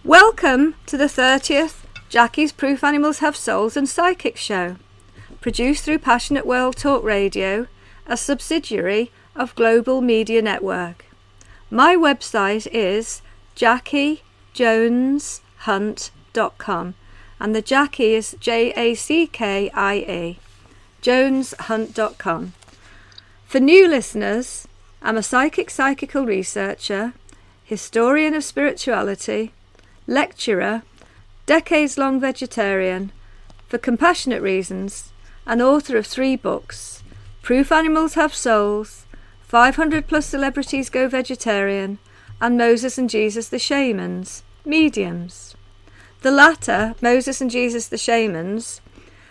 Welcome to the 30th Jackie's Proof Animals Have Souls and Psychics show, produced through Passionate World Talk Radio, a subsidiary of Global Media Network. My website is JackieJonesHunt.com, and the Jackie is Jackie, JonesHunt.com. For new listeners, I'm a psychical researcher, historian of spirituality, lecturer, decades-long vegetarian, for compassionate reasons, and author of 3 books, Proof Animals Have Souls, 500 Plus Celebrities Go Vegetarian, and Moses and Jesus the Shamans, Mediums. The latter, Moses and Jesus the Shamans,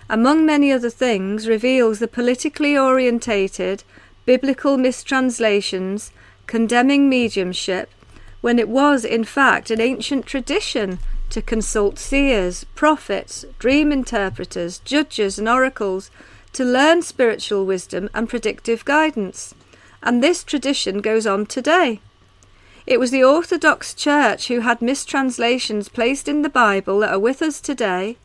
among many other things, reveals the politically orientated biblical mistranslations condemning mediumship, when it was in fact an ancient tradition to consult seers, prophets, dream interpreters, judges and oracles to learn spiritual wisdom and predictive guidance. And this tradition goes on today. It was the Orthodox Church who had mistranslations placed in the Bible that are with us today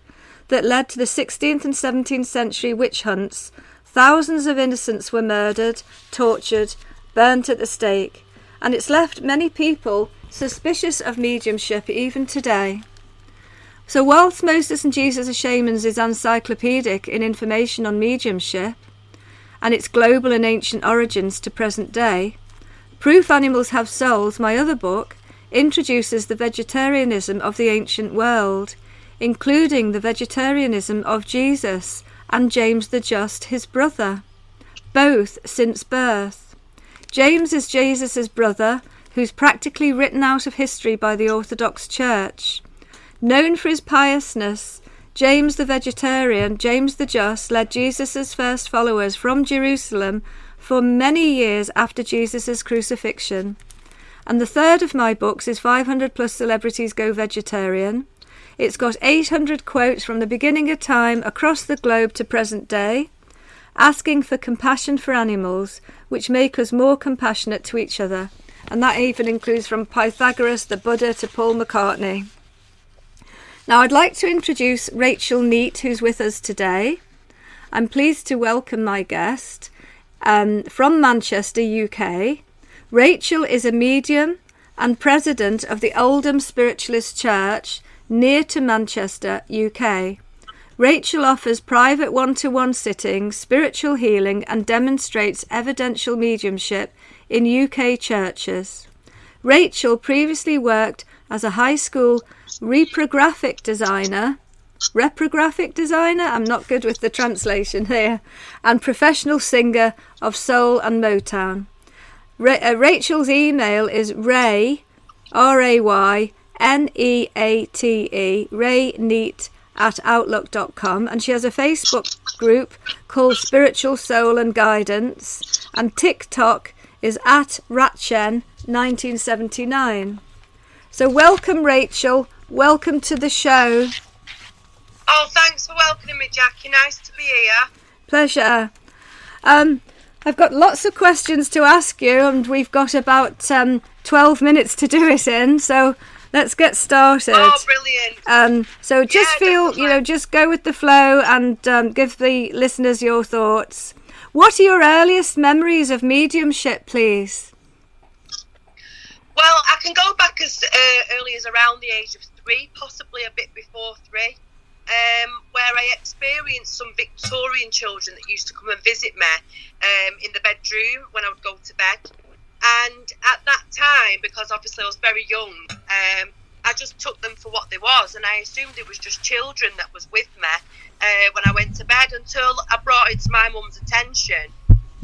that led to the 16th and 17th century witch hunts. Thousands of innocents were murdered, tortured, burnt at the stake, and it's left many people suspicious of mediumship even today. So whilst Moses and Jesus the Shamans is encyclopedic in information on mediumship and its global and ancient origins to present day, Proof Animals Have Souls, my other book, introduces the vegetarianism of the ancient world, including the vegetarianism of Jesus and James the Just, his brother, both since birth. James is Jesus' brother, who's practically written out of history by the Orthodox Church. Known for his piousness, James the Vegetarian, James the Just, led Jesus' first followers from Jerusalem for many years after Jesus' crucifixion. And the third of my books is 500 Plus Celebrities Go Vegetarian. It's got 800 quotes from the beginning of time across the globe to present day, asking for compassion for animals, which make us more compassionate to each other. And that even includes from Pythagoras, the Buddha, to Paul McCartney. Now I'd like to introduce Rachel Neat, who's with us today. I'm pleased to welcome my guest from Manchester, UK. Rachel is a medium and president of the Oldham Spiritualist Church near to Manchester, UK. Rachel offers private one-to-one sittings, spiritual healing, and demonstrates evidential mediumship in UK churches. Rachel previously worked as a high school reprographic designer, I'm not good with the translation here, and professional singer of soul and Motown. Rachel's email is Ray, R-A-Y-N-E-A-T-E, rayneat @outlook.com, and she has a Facebook group called Spiritual Soul and Guidance, and TikTok is @Ratchen1979. So welcome, Rachel. Welcome to the show. Oh, thanks for welcoming me, Jackie. Nice to be here. Pleasure. I've got lots of questions to ask you, and we've got about 12 minutes to do it in, so let's get started. Oh, brilliant. So just just go with the flow and give the listeners your thoughts. What are your earliest memories of mediumship, please? Well, I can go back as early as around the age of 3, possibly a bit before 3, where I experienced some Victorian children that used to come and visit me in the bedroom when I would go to bed. And at that time, because obviously I was very young, I just took them for what they was, and I assumed it was just children that was with me when I went to bed, until I brought it to my mum's attention.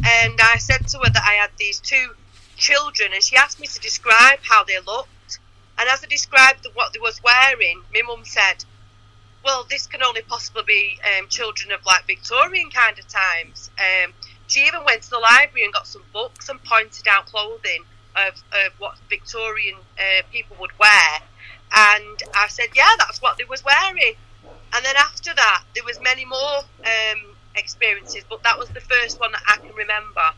And I said to her that I had these 2 children, and she asked me to describe how they looked. And as I described what they was wearing, my mum said, well, this can only possibly be children of like Victorian kind of times. She even went to the library and got some books and pointed out clothing of what Victorian people would wear. And I said, yeah, that's what they was wearing. And then after that, there was many more experiences, but that was the first one that I can remember.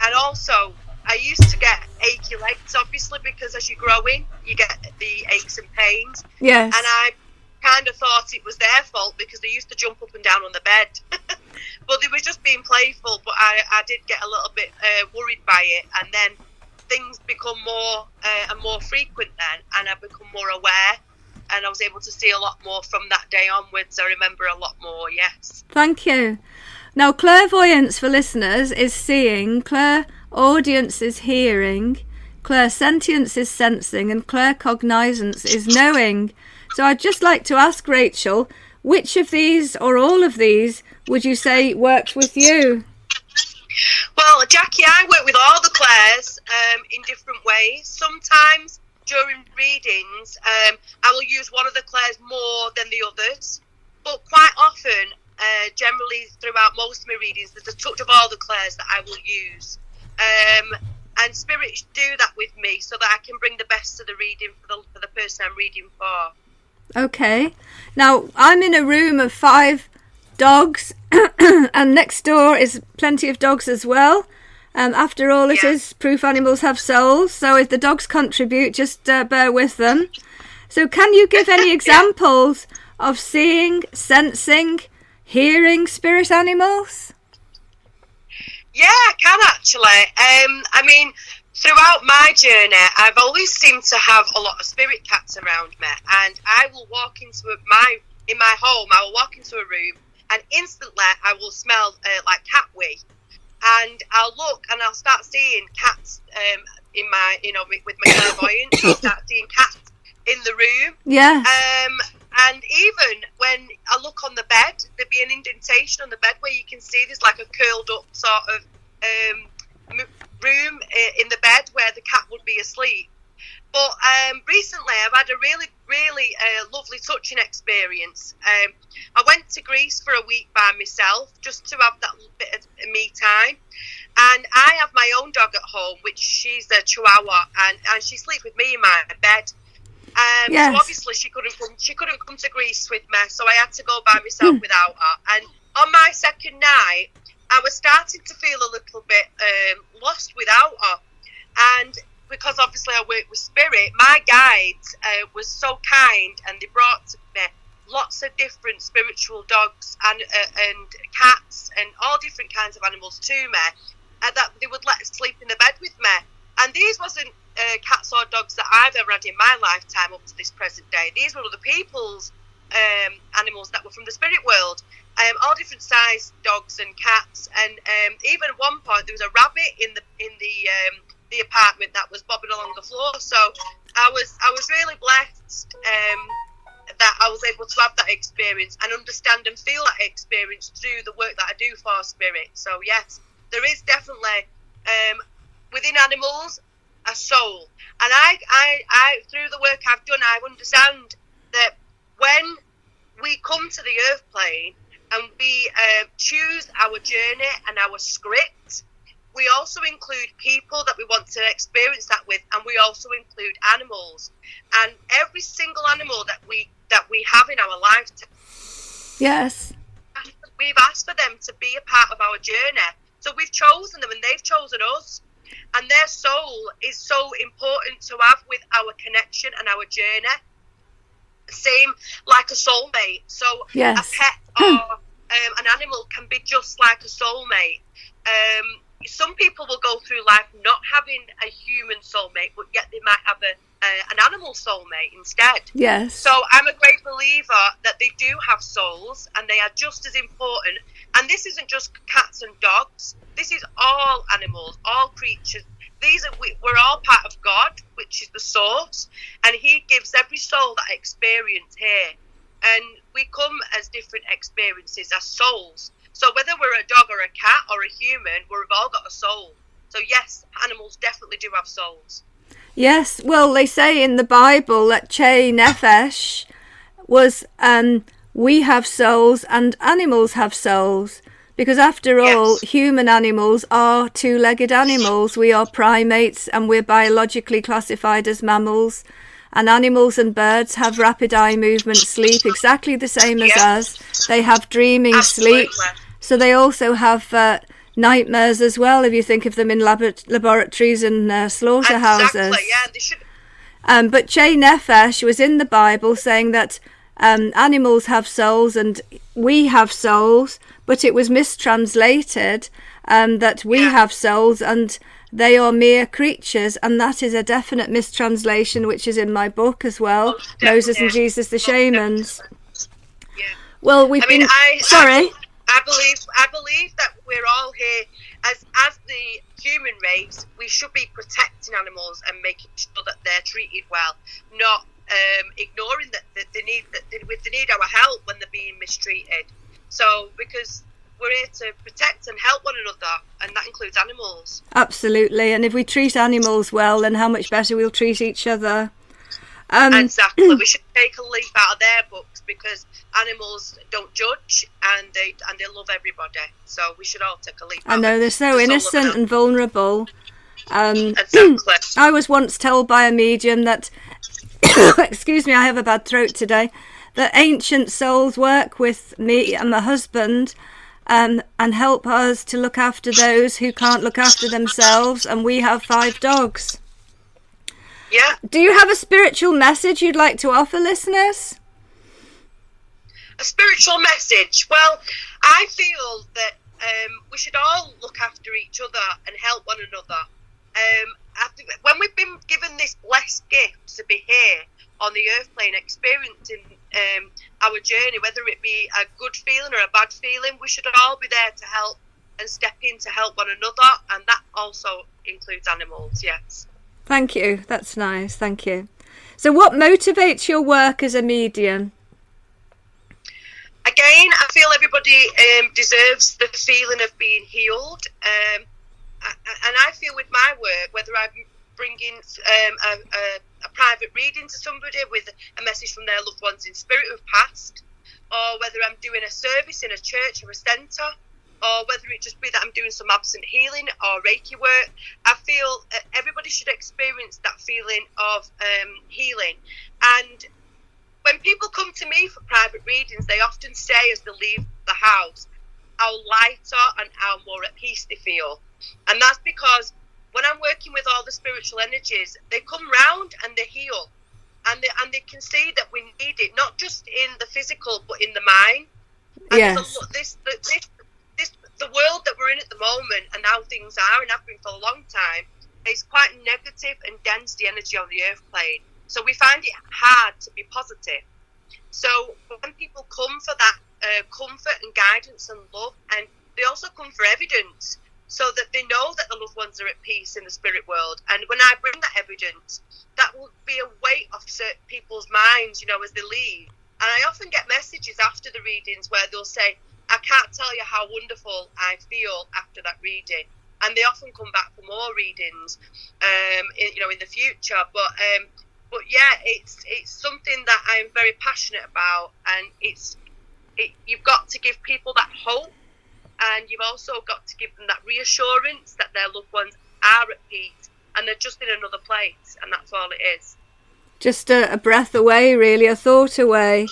And also, I used to get achy legs, obviously, because as you're growing, you get the aches and pains. Yes. And I kind of thought it was their fault because they used to jump up and down on the bed. But they were just being playful, but I did get a little bit worried by it. And then things become more and more frequent then, and I become more aware. And I was able to see a lot more from that day onwards. I remember a lot more, yes. Thank you. Now, clairvoyance for listeners is seeing, clairaudience is hearing, clairsentience is sensing, and claircognizance is knowing. So I'd just like to ask Rachel, which of these or all of these would you say works with you? Well, Jackie, I work with all the clairs in different ways. Sometimes during readings, I will use one of the clairs more than the others, but quite often, generally throughout most of my readings, there's a touch of all the clairs that I will use. And spirits do that with me so that I can bring the best to the reading for the person I'm reading for. Okay. Now, I'm in a room of 5 dogs, and next door is plenty of dogs as well. After all, it is proof animals have souls, so if the dogs contribute, just bear with them. So can you give any examples of seeing, sensing, hearing spirit animals? Yeah, I can actually. I mean, throughout my journey, I've always seemed to have a lot of spirit cats around me, and I will walk into in my home, I will walk into a room, and instantly I will smell like cat wee. And I'll look and I'll start seeing cats in my, with my clairvoyance. I'll start seeing cats in the room. Yeah. And even when I look on the bed, there'd be an indentation on the bed where you can see there's like a curled up sort of room in the bed where the cat would be asleep. But recently I've had a really, really lovely touching experience. I went to Greece for a week by myself just to have that little bit of me time. And I have my own dog at home, which she's a Chihuahua, and she sleeps with me in my bed. So obviously she couldn't come to Greece with me, so I had to go by myself without her. And on my second night, I was starting to feel a little bit lost without her. And because obviously I work with spirit, my guides was so kind, and they brought to me lots of different spiritual dogs and cats and all different kinds of animals to me, and that they would let sleep in the bed with me. And these wasn't cats or dogs that I've ever had in my lifetime up to this present day. These were other people's animals that were from the spirit world, all different sized dogs and cats. And even at one point there was a rabbit in the apartment that was bobbing along the floor. So I was really blessed that I was able to have that experience and understand and feel that experience through the work that I do for spirit. So yes, there is definitely within animals a soul, and I through the work I've done, I understand that when we come to the earth plane and we choose our journey and our script, we also include people that we want to experience that with, and we also include animals. And every single animal that we have in our lifetime, yes, we've asked for them to be a part of our journey. So we've chosen them, and they've chosen us. And their soul is so important to have with our connection and our journey. Same like a soulmate. So yes. A pet or an animal can be just like a soulmate. Some people will go through life not having a human soulmate, but yet they might have an animal soulmate instead. Yes. So I'm a great believer that they do have souls, and they are just as important. And this isn't just cats and dogs. This is all animals, all creatures. We're all part of God, which is the source, and He gives every soul that experience here. And we come as different experiences as souls. So whether we're a dog or a cat or a human, we've all got a soul. So yes, animals definitely do have souls. Yes, well, they say in the Bible that Che Nefesh was we have souls and animals have souls. Because after all, human animals are two-legged animals. We are primates, and we're biologically classified as mammals. And animals and birds have rapid eye movement sleep, exactly the same as us. They have dreaming sleep. So they also have nightmares as well, if you think of them in laboratories and slaughterhouses. Exactly, yeah, they should. But Che Nefesh was in the Bible saying that animals have souls and we have souls, but it was mistranslated that we have souls and they are mere creatures, and that is a definite mistranslation, which is in my book as well, Moses and Jesus the Shamans. Yeah. Well, we've been... Sorry? I believe that we're all here as the human race. We should be protecting animals and making sure that they're treated well, not ignoring that they need our help when they're being mistreated. So because we're here to protect and help one another, and that includes animals. Absolutely, and if we treat animals well, then how much better we'll treat each other. Exactly. We should take a leaf out of their books, because animals don't judge and they love everybody. So we should all take a leaf out. I know, they're so innocent and vulnerable. Exactly. I was once told by a medium that, excuse me, I have a bad throat today, that ancient souls work with me and my husband and help us to look after those who can't look after themselves, and we have 5 dogs. Yeah. Do you have a spiritual message you'd like to offer listeners? A spiritual message? Well, I feel that we should all look after each other and help one another. I think that when we've been given this blessed gift to be here on the earth plane, experiencing our journey, whether it be a good feeling or a bad feeling, we should all be there to help and step in to help one another, and that also includes animals, yes. Thank you. That's nice. Thank you. So what motivates your work as a medium? Again, I feel everybody deserves the feeling of being healed. And I feel with my work, whether I'm bringing a private reading to somebody with a message from their loved ones in spirit who've passed, or whether I'm doing a service in a church or a centre, or whether it just be that I'm doing some absent healing or Reiki work, I feel everybody should experience that feeling of healing. And when people come to me for private readings, they often say as they leave the house how lighter and how more at peace they feel. And that's because when I'm working with all the spiritual energies, they come round and they heal. And they can see that we need it, not just in the physical, but in the mind. And yes. The world that we're in at the moment and how things are and have been for a long time is quite negative and dense, the energy on the earth plane. So we find it hard to be positive. So when people come for that comfort and guidance and love, and they also come for evidence so that they know that the loved ones are at peace in the spirit world. And when I bring that evidence, that will be a weight off certain people's minds, as they leave. And I often get messages after the readings where they'll say, I can't tell you how wonderful I feel after that reading. And they often come back for more readings, in the future. But yeah, it's something that I'm very passionate about, and you've got to give people that hope, and you've also got to give them that reassurance that their loved ones are at peace and they're just in another place, and that's all it is. Just a breath away, really, a thought away.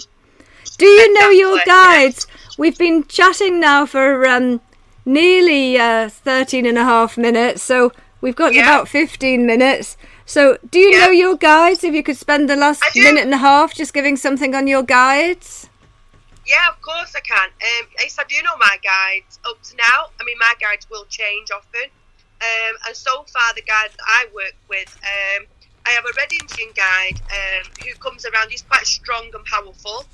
Do you know your guides? We've been chatting now for nearly 13 and a half minutes, so we've got about 15 minutes. So do you know your guides? If you could spend the last minute and a half just giving something on your guides. Yeah, of course I can. Yes, I do know my guides up to now. I mean, my guides will change often. And so far, the guides that I work with, I have a Red Indian guide who comes around. He's quite strong and powerful.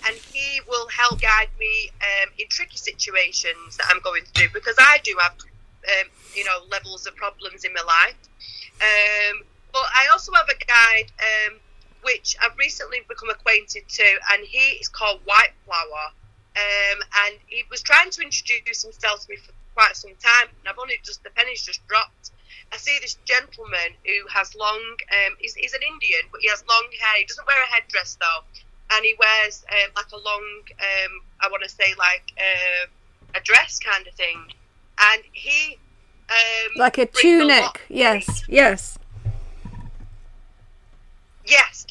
And he will help guide me in tricky situations that I'm going through, because I do have, levels of problems in my life. But I also have a guide which I've recently become acquainted to, and he is called White Flower. And he was trying to introduce himself to me for quite some time, and the penny's just dropped. I see this gentleman who has long, he's an Indian, but he has long hair. He doesn't wear a headdress though. And he wears like a long, I want to say like a dress kind of thing. And he... like a tunic, yes. Yes,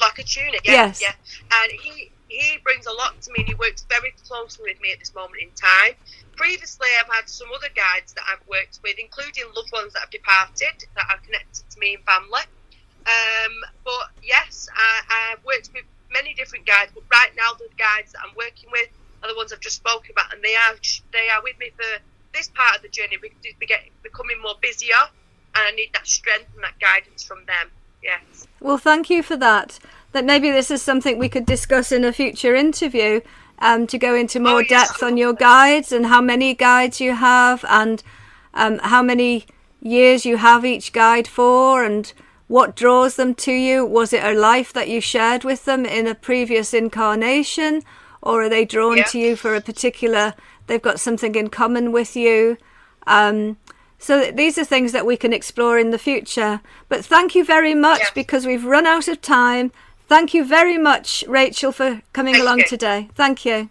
like a tunic, yes. And he he brings a lot to me, and he works very closely with me at this moment in time. Previously, I've had some other guides that I've worked with, including loved ones that have departed, that are connected to me and family. But yes, I've worked with many different guides, but right now the guides that I'm working with are the ones I've just spoken about, and they are with me for this part of the journey. We're becoming more busier, and I need that strength and that guidance from them. Yes. Well, thank you for that. That maybe this is something we could discuss in a future interview, to go into more depth on your guides and how many guides you have, and how many years you have each guide for, and what draws them to you. Was it a life that you shared with them in a previous incarnation, or are they drawn to you for a particular, they've got something in common with you? So these are things that we can explore in the future. But thank you very much, because we've run out of time. Thank you very much, Rachel, for coming along today. Thank you.